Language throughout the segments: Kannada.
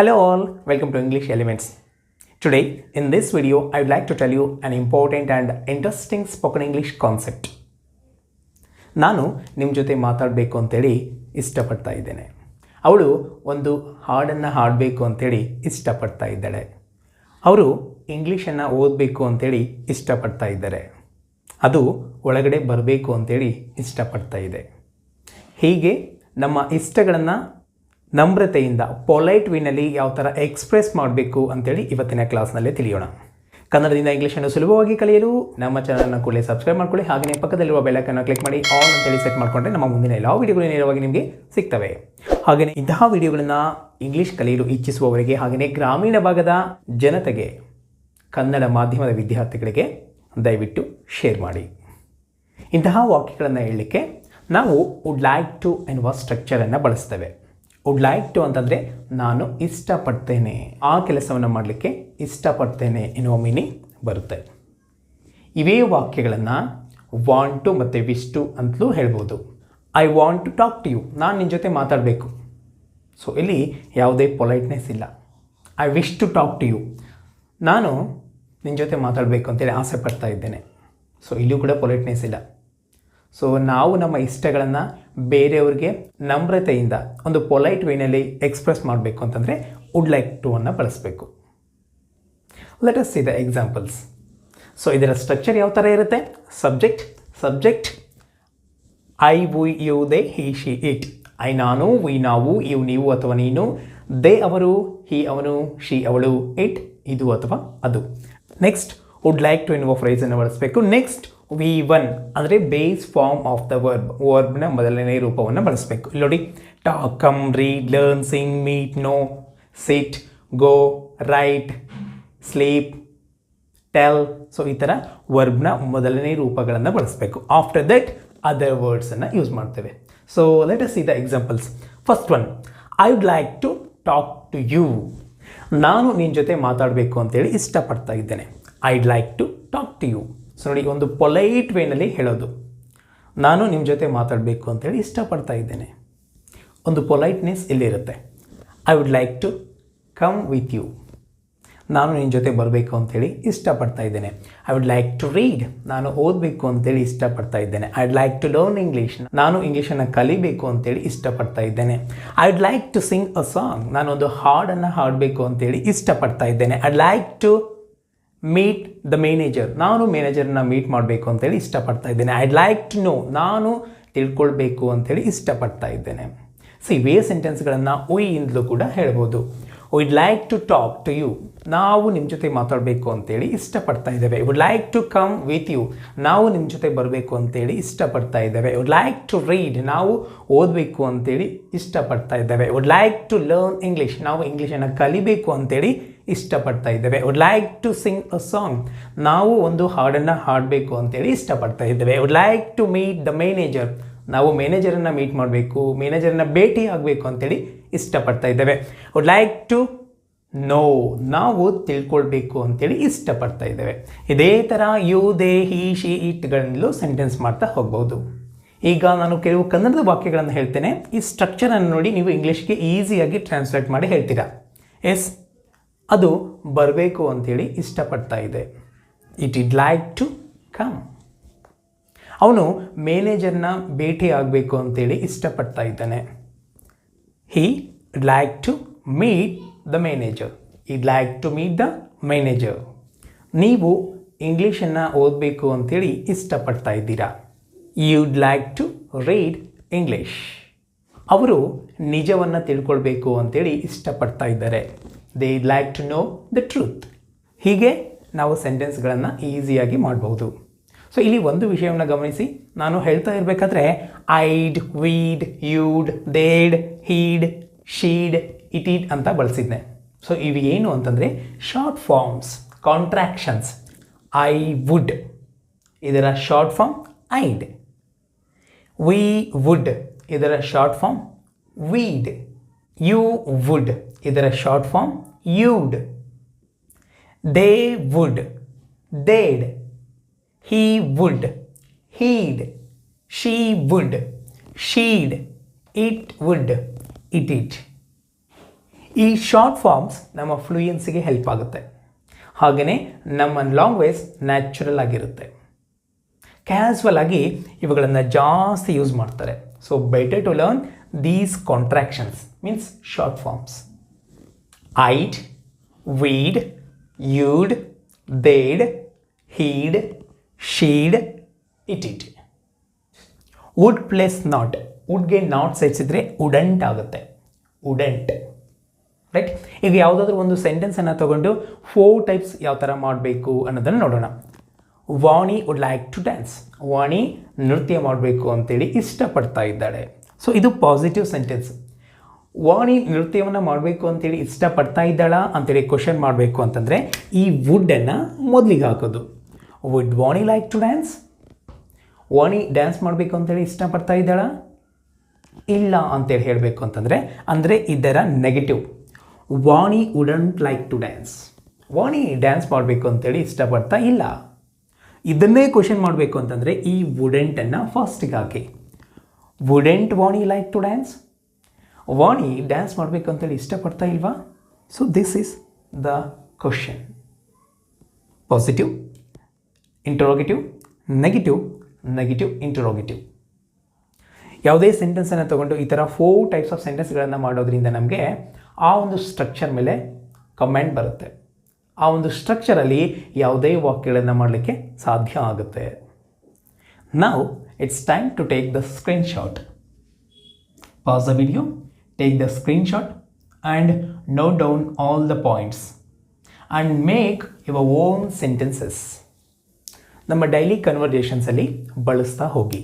Hello all, welcome to English Elements. Today in this video I would like to tell you an important and interesting spoken English concept. ನಾನು ನಿಮ್ಮ ಜೊತೆ ಮಾತಾಡಬೇಕು ಅಂತೇಳಿ ಇಷ್ಟಪಡ್ತಾ ಇದ್ದೇನೆ. ಅವಳು ಒಂದು ಹಾಡನ್ನು ಹಾಡಬೇಕು ಅಂತೇಳಿ ಇಷ್ಟಪಡ್ತಾ ಇದ್ದಾಳೆ. ಅವರು ಇಂಗ್ಲೀಷನ್ನು ಓದಬೇಕು ಅಂತೇಳಿ ಇಷ್ಟಪಡ್ತಾ ಇದ್ದಾರೆ. ಅದು ಒಳಗಡೆ ಬರಬೇಕು ಅಂತೇಳಿ ಇಷ್ಟಪಡ್ತಾ ಇದೆ. ಹೀಗೆ ನಮ್ಮ ಇಷ್ಟಗಳನ್ನು ನಮ್ರತೆಯಿಂದ ಪೊಲೈಟ್ ವೇನಲ್ಲಿ ಯಾವ ಥರ ಎಕ್ಸ್ಪ್ರೆಸ್ ಮಾಡಬೇಕು ಅಂತೇಳಿ ಇವತ್ತಿನ ಕ್ಲಾಸ್ನಲ್ಲೇ ತಿಳಿಯೋಣ. ಕನ್ನಡದಿಂದ ಇಂಗ್ಲೀಷನ್ನು ಸುಲಭವಾಗಿ ಕಲಿಯಲು ನಮ್ಮ ಚಾನಲ್ನ ಕೂಡಲೇ ಸಬ್ಸ್ಕ್ರೈಬ್ ಮಾಡ್ಕೊಳ್ಳಿ. ಹಾಗೆಯೇ ಪಕ್ಕದಲ್ಲಿರುವ ಬೆಲ್ಲೈಕನ್ನು ಕ್ಲಿಕ್ ಮಾಡಿ ಆಲ್ ಅಂತೇಳಿ ಸೆಟ್ ಮಾಡಿಕೊಂಡ್ರೆ ನಮ್ಮ ಮುಂದಿನ ಎಲ್ಲ ವೀಡಿಯೋಗಳು ನೇರವಾಗಿ ನಿಮಗೆ ಸಿಗ್ತವೆ. ಹಾಗೆಯೇ ಇಂತಹ ವೀಡಿಯೋಗಳನ್ನು ಇಂಗ್ಲೀಷ್ ಕಲಿಯಲು ಇಚ್ಛಿಸುವವರಿಗೆ ಹಾಗೆಯೇ ಗ್ರಾಮೀಣ ಭಾಗದ ಜನತೆಗೆ, ಕನ್ನಡ ಮಾಧ್ಯಮದ ವಿದ್ಯಾರ್ಥಿಗಳಿಗೆ ದಯವಿಟ್ಟು ಶೇರ್ ಮಾಡಿ. ಇಂತಹ ವಾಕ್ಯಗಳನ್ನು ಹೇಳಲಿಕ್ಕೆ ನಾವು ವುಡ್ ಲೈಕ್ ಟು ಎನ್ನುವ ಸ್ಟ್ರಕ್ಚರನ್ನು ಬಳಸ್ತೇವೆ. ವುಡ್ ಲೈಕ್ ಟು ಅಂತಂದರೆ ನಾನು ಇಷ್ಟಪಡ್ತೇನೆ, ಆ ಕೆಲಸವನ್ನು ಮಾಡಲಿಕ್ಕೆ ಇಷ್ಟಪಡ್ತೇನೆ ಎನ್ನುವ ಮೀನಿಂಗ್ ಬರುತ್ತೆ. ಇವೇ ವಾಕ್ಯಗಳನ್ನು ವಾಂಟ್ ಟು ಮತ್ತು ವಿಶ್ ಟು ಅಂತಲೂ ಹೇಳ್ಬೋದು. I want to talk to you, ನಾನು ನಿನ್ನ ಜೊತೆ ಮಾತಾಡಬೇಕು. ಸೊ ಇಲ್ಲಿ ಯಾವುದೇ ಪೊಲೈಟ್ನೆಸ್ ಇಲ್ಲ. I wish to talk to you, ನಾನು ನಿನ್ನ ಜೊತೆ ಮಾತಾಡಬೇಕು ಅಂತೇಳಿ ಆಸೆ ಪಡ್ತಾ ಇದ್ದೇನೆ. ಸೊ ಇಲ್ಲೂ ಕೂಡ ಪೊಲೈಟ್ನೆಸ್ ಇಲ್ಲ. ಸೊ ನಾವು ನಮ್ಮ ಇಷ್ಟಗಳನ್ನು ಬೇರೆಯವ್ರಿಗೆ ನಮ್ರತೆಯಿಂದ ಒಂದು ಪೊಲೈಟ್ ವೇನಲ್ಲಿ ಎಕ್ಸ್ಪ್ರೆಸ್ ಮಾಡಬೇಕು ಅಂತಂದರೆ ವುಡ್ ಲೈಕ್ ಟು ಅನ್ನು ಬಳಸಬೇಕು. Let us see the examples. So ಇದರ ಸ್ಟ್ರಕ್ಚರ್ ಯಾವ ಥರ ಇರುತ್ತೆ? Subject I, we, you, they, he, she, it. I ನಾನು, ವಿ ನಾವು, ಯು ನೀವು ಅಥವಾ ನೀನು, ದೇ ಅವರು, ಹಿ ಅವನು, ಶಿ ಅವಳು, ಇಟ್ ಇದು ಅಥವಾ ಅದು. ನೆಕ್ಸ್ಟ್ ವುಡ್ ಲೈಕ್ ಟು ಎನ್ನುವ ಫ್ರೇಸನ್ನು ಬಳಸಬೇಕು. ನೆಕ್ಸ್ಟ್ V1 ಅಂದರೆ ಬೇಸ್ ಫಾರ್ಮ್ ಆಫ್ ದ ವರ್ಬ್ನ ಮೊದಲನೇ ರೂಪವನ್ನು ಬಳಸಬೇಕು. ಇಲ್ಲಿ ನೋಡಿ, talk, come, read, learn, sing, meet, know, sit, go, write, sleep, tell. So ಈ ಥರ ವರ್ಬ್ನ ಮೊದಲನೇ ರೂಪಗಳನ್ನು ಬಳಸಬೇಕು. ಆಫ್ಟರ್ ದಟ್ ಅದರ್ ವರ್ಡ್ಸನ್ನು ಯೂಸ್ ಮಾಡ್ತೇವೆ. So let us see the examples. First one, I would like to talk to you. ನಾನು ನಿನ್ನ ಜೊತೆ ಮಾತಾಡಬೇಕು ಅಂತೇಳಿ ಇಷ್ಟಪಡ್ತಾ ಇದ್ದೇನೆ. I'd like to talk to you. So ನೋಡಿ, ಒಂದು ಪೊಲೈಟ್ ವೇನಲ್ಲಿ ಹೇಳೋದು, ನಾನು ನಿಮ್ಮ ಜೊತೆ ಮಾತಾಡಬೇಕು ಅಂತೇಳಿ ಇಷ್ಟಪಡ್ತಾ ಇದ್ದೇನೆ. ಒಂದು ಪೊಲೈಟ್ನೆಸ್ ಇಲ್ಲಿರುತ್ತೆ. I would like to come with you, ನಾನು ನಿನ್ನ ಜೊತೆ ಬರಬೇಕು ಅಂತೇಳಿ ಇಷ್ಟಪಡ್ತಾ ಇದ್ದೇನೆ. I would like to read, ನಾನು ಓದಬೇಕು ಅಂತೇಳಿ ಇಷ್ಟಪಡ್ತಾ ಇದ್ದೇನೆ. I would like to learn English, ನಾನು ಇಂಗ್ಲೀಷನ್ನು ಕಲಿಬೇಕು ಅಂತೇಳಿ ಇಷ್ಟಪಡ್ತಾ ಇದ್ದೇನೆ. I would like to sing a song, ನಾನೊಂದು ಹಾಡನ್ನು ಹಾಡಬೇಕು ಅಂತೇಳಿ ಇಷ್ಟಪಡ್ತಾ ಇದ್ದೇನೆ. I would like to meet the manager, ನಾನು ಮ್ಯಾನೇಜರ್ನ ಮೀಟ್ ಮಾಡಬೇಕು ಅಂತೇಳಿ ಇಷ್ಟಪಡ್ತಾ ಇದ್ದೇನೆ. ಐಡ್ ಲೈಕ್ ಟು ನೋ, ನಾನು ತಿಳ್ಕೊಳ್ಬೇಕು ಅಂತೇಳಿ ಇಷ್ಟಪಡ್ತಾ ಇದ್ದೇನೆ. ಸೊ ಇವೇ ಸೆಂಟೆನ್ಸ್ಗಳನ್ನು ಇಂದಲೂ ಕೂಡ ಹೇಳ್ಬೋದು. Would like to talk to you, ನಾವು ನಿಮ್ಮ ಜೊತೆ ಮಾತಾಡಬೇಕು ಅಂತೇಳಿ ಇಷ್ಟಪಡ್ತಾ ಇದ್ದೇವೆ. Would like to come with you, ನಾವು ನಿಮ್ಮ ಜೊತೆ ಬರಬೇಕು ಅಂತೇಳಿ ಇಷ್ಟಪಡ್ತಾ ಇದ್ದೇವೆ. ವುಡ್ ಲೈಕ್ ಟು ರೀಡ್, ನಾವು ಓದಬೇಕು ಅಂತೇಳಿ ಇಷ್ಟಪಡ್ತಾ ಇದ್ದೇವೆ. Would like to learn English, ನಾವು ಇಂಗ್ಲೀಷನ್ನು ಕಲಿಬೇಕು ಅಂತೇಳಿ ಇಷ್ಟಪಡ್ತಾ ಇದ್ದೇವೆ. Would like to sing a song, ನಾವು ಒಂದು ಹಾಡನ್ನು ಹಾಡಬೇಕು ಅಂತೇಳಿ ಇಷ್ಟಪಡ್ತಾ ಇದ್ದೇವೆ. Would like to meet the manager, ನಾವು ಮ್ಯಾನೇಜರನ್ನು ಮೀಟ್ ಮಾಡಬೇಕು, ಮ್ಯಾನೇಜರನ್ನು ಭೇಟಿ ಆಗಬೇಕು ಅಂತೇಳಿ ಇಷ್ಟಪಡ್ತಾ ಇದ್ದೇವೆ. ವುಡ್ ಲೈಕ್ ಟು ನೋ, ನಾವು ತಿಳ್ಕೊಳ್ಬೇಕು ಅಂತೇಳಿ ಇಷ್ಟಪಡ್ತಾ ಇದ್ದೇವೆ. ಇದೇ ಥರ ಯು, ದೇ, ಹಿ, ಶಿ, ಇಟ್ಗಳನ್ನೂ ಸೆಂಟೆನ್ಸ್ ಮಾಡ್ತಾ ಹೋಗ್ಬೋದು. ಈಗ ನಾನು ಕೆಲವು ಕನ್ನಡದ ವಾಕ್ಯಗಳನ್ನು ಹೇಳ್ತೇನೆ. ಈ ಸ್ಟ್ರಕ್ಚರನ್ನು ನೋಡಿ ನೀವು ಇಂಗ್ಲೀಷ್ಗೆ ಈಸಿಯಾಗಿ ಟ್ರಾನ್ಸ್ಲೇಟ್ ಮಾಡಿ ಹೇಳ್ತೀರಾ. ಎಸ್, ಅದು ಬರಬೇಕು ಅಂತೇಳಿ ಇಷ್ಟಪಡ್ತಾ ಇದೆ. It'd like to come. ಅವನು ಮ್ಯಾನೇಜರ್ನ ಭೇಟಿ ಆಗಬೇಕು ಅಂತೇಳಿ ಇಷ್ಟಪಡ್ತಾ ಇದ್ದಾನೆ. He like to meet the manager, he'd like to meet the manager. ನೀವು ಇಂಗ್ಲೀಷನ್ನು ಓದಬೇಕು ಅಂತೇಳಿ ಇಷ್ಟಪಡ್ತಾ ಇದ್ದೀರಾ. You'd like to read English. ಅವರು ನಿಜವನ್ನು ತಿಳ್ಕೊಳ್ಬೇಕು ಅಂತೇಳಿ ಇಷ್ಟಪಡ್ತಾ ಇದ್ದಾರೆ. They like to know the truth. ಹೀಗೆ ನಾವು ಸೆಂಟೆನ್ಸ್ಗಳನ್ನು ಈಸಿಯಾಗಿ ಮಾಡಬಹುದು. ಸೊ ಇಲ್ಲಿ ಒಂದು ವಿಷಯವನ್ನು ಗಮನಿಸಿ, ನಾನು ಹೇಳ್ತಾ ಇರಬೇಕಾದ್ರೆ I'd, we'd, you'd, they'd, he'd, she'd, it ಅಂತ ಬಳಸಿದ್ದೆ. ಸೊ ಇವು ಏನು ಅಂತಂದರೆ short forms, contractions. I would, ಇದರ short form I'd. We would, ಇದರ short form we'd. You would, ಇದರ short form you'd. They would, they'd. He would, he'd. She would, she'd. It would, it. ಈ ಶಾರ್ಟ್ ಫಾರ್ಮ್ಸ್ ನಮ್ಮ ಫ್ಲೂಯೆನ್ಸಿಗೆ ಹೆಲ್ಪ್ ಆಗುತ್ತೆ. ಹಾಗೆಯೇ ನಮ್ಮ ಲ್ಯಾಂಗ್ವೇಜ್ ನ್ಯಾಚುರಲ್ ಆಗಿರುತ್ತೆ. ಕ್ಯಾಸುವಲ್ ಆಗಿ ಇವುಗಳನ್ನು ಜಾಸ್ತಿ ಯೂಸ್ ಮಾಡ್ತಾರೆ. So better to learn these contractions means short forms. I'd, we'd, you'd, they'd, he'd, she'd, it'd. Would plus not, ವುಡ್ಗೆ ನಾಟ್ ಸೇರಿಸಿದ್ರೆ ಉಡಂಟ್ ಆಗುತ್ತೆ. Wouldn't right. ಈಗ ಯಾವುದಾದ್ರೂ ಒಂದು ಸೆಂಟೆನ್ಸನ್ನು ತಗೊಂಡು 4 ಟೈಪ್ಸ್ ಯಾವ ಥರ ಮಾಡಬೇಕು ಅನ್ನೋದನ್ನು ನೋಡೋಣ. ವಾಣಿ ವುಡ್ ಲೈಕ್ ಟು ಡ್ಯಾನ್ಸ್. ವಾಣಿ ನೃತ್ಯ ಮಾಡಬೇಕು ಅಂತೇಳಿ ಇಷ್ಟಪಡ್ತಾ ಇದ್ದಾಳೆ. ಸೊ ಇದು ಪಾಸಿಟಿವ್ ಸೆಂಟೆನ್ಸ್. ವಾಣಿ ನೃತ್ಯವನ್ನು ಮಾಡಬೇಕು ಅಂತೇಳಿ ಇಷ್ಟಪಡ್ತಾ ಇದ್ದಾಳಾ ಅಂತೇಳಿ ಕ್ವಶನ್ ಮಾಡಬೇಕು ಅಂತಂದರೆ ಈ ವುಡ್ಡನ್ನು ಮೊದಲಿಗೆ ಹಾಕೋದು. Would Vani like to dance? Vani dance ಮಾಡಬೇಕು ಅಂತೇಳಿ ಇಷ್ಟಪಡ್ತಾ ಇದ್ದಾಳಾ? ಇಲ್ಲ ಅಂತೇಳಿ ಹೇಳಬೇಕು ಅಂದರೆ ಇದರ negative. Vani wouldn't like to dance. Vani dance ಮಾಡಬೇಕು ಅಂತೇಳಿ ಇಷ್ಟಪಡ್ತಾ ಇಲ್ಲ. ಇದನ್ನೇ ಕ್ವಶನ್ ಮಾಡಬೇಕು ಅಂತಂದರೆ ಈ ವುಡೆಂಟನ್ನು ಫಸ್ಟಿಗೆ ಹಾಕಿ. Wouldn't Vani like to dance? Vani dance ಮಾಡಬೇಕು ಅಂತೇಳಿ ಇಷ್ಟಪಡ್ತಾ ಇಲ್ವಾ? So this is the question. Positive, interrogative, negative, negative, interrogative. ಯಾವುದೇ ಸೆಂಟೆನ್ಸನ್ನು ತೊಗೊಂಡು ಈ ಥರ 4 ಟೈಪ್ಸ್ ಆಫ್ ಸೆಂಟೆನ್ಸ್ಗಳನ್ನು ಮಾಡೋದ್ರಿಂದ ನಮಗೆ ಆ ಒಂದು ಸ್ಟ್ರಕ್ಚರ್ ಮೇಲೆ ಕಮೆಂಟ್ ಬರುತ್ತೆ. ಆ ಒಂದು ಸ್ಟ್ರಕ್ಚರಲ್ಲಿ ಯಾವುದೇ ವಾಕ್ಯಗಳನ್ನು ಮಾಡಲಿಕ್ಕೆ ಸಾಧ್ಯ ಆಗುತ್ತೆ. Now it's time to take the screenshot. Pause the video, take the screenshot and note down all the points and make your own sentences. ನಮ್ಮ ಡೈಲಿ ಕನ್ವರ್ಜೇಷನ್ಸಲ್ಲಿ ಬಳಸ್ತಾ ಹೋಗಿ.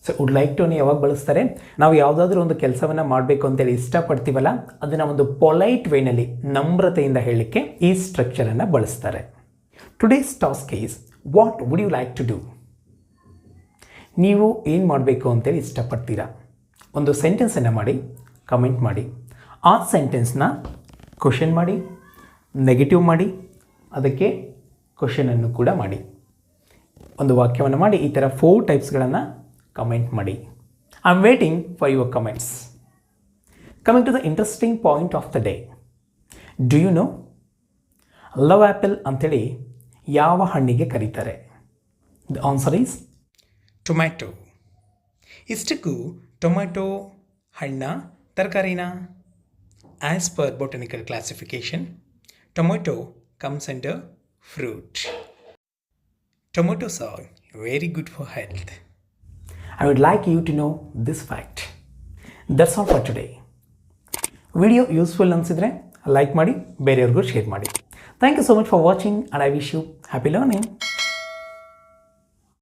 ಸೊ ವುಡ್ ಲೈಕ್ ಟು ಯಾವಾಗ ಬಳಸ್ತಾರೆ? ನಾವು ಯಾವುದಾದ್ರೂ ಒಂದು ಕೆಲಸವನ್ನು ಮಾಡಬೇಕು ಅಂತೇಳಿ ಇಷ್ಟಪಡ್ತೀವಲ್ಲ, ಅದನ್ನು ಒಂದು ಪೊಲೈಟ್ ವೇನಲ್ಲಿ ನಮ್ರತೆಯಿಂದ ಹೇಳಲಿಕ್ಕೆ ಈ ಸ್ಟ್ರಕ್ಚರನ್ನು ಬಳಸ್ತಾರೆ. Today's task is what would you like to do? ನೀವು ಏನು ಮಾಡಬೇಕು ಅಂತೇಳಿ ಇಷ್ಟಪಡ್ತೀರಾ? ಒಂದು ಸೆಂಟೆನ್ಸನ್ನು ಮಾಡಿ ಕಮೆಂಟ್ ಮಾಡಿ. ಆ ಸೆಂಟೆನ್ಸ್ನ ಕ್ವಶನ್ ಮಾಡಿ, ನೆಗೆಟಿವ್ ಮಾಡಿ, ಅದಕ್ಕೆ ಕ್ವಶನನ್ನು ಕೂಡ ಮಾಡಿ. ಒಂದು ವಾಕ್ಯವನ್ನು ಮಾಡಿ ಈ ಥರ 4 ಟೈಪ್ಸ್ಗಳನ್ನು ಕಮೆಂಟ್ ಮಾಡಿ. I am waiting for your comments. Coming to the interesting point of the day. Do you know love apple ಅಂಥೇಳಿ ಯಾವ ಹಣ್ಣಿಗೆ ಕರೀತಾರೆ? The answer is tomato. ಇಷ್ಟಕ್ಕೂ ಟೊಮ್ಯಾಟೊ ಹಣ್ಣ ತರಕಾರಿನ? As per botanical classification, tomato comes under fruit. Tomatoes are very good for health. I would like you to know this fact. That's all for today. Video useful ಅನಿಸಿದ್ರೆ ಲೈಕ್ ಮಾಡಿ, ಬೇರೆಯವ್ರಿಗೂ ಶೇರ್ ಮಾಡಿ. Thank you so much for watching and I wish you happy learning.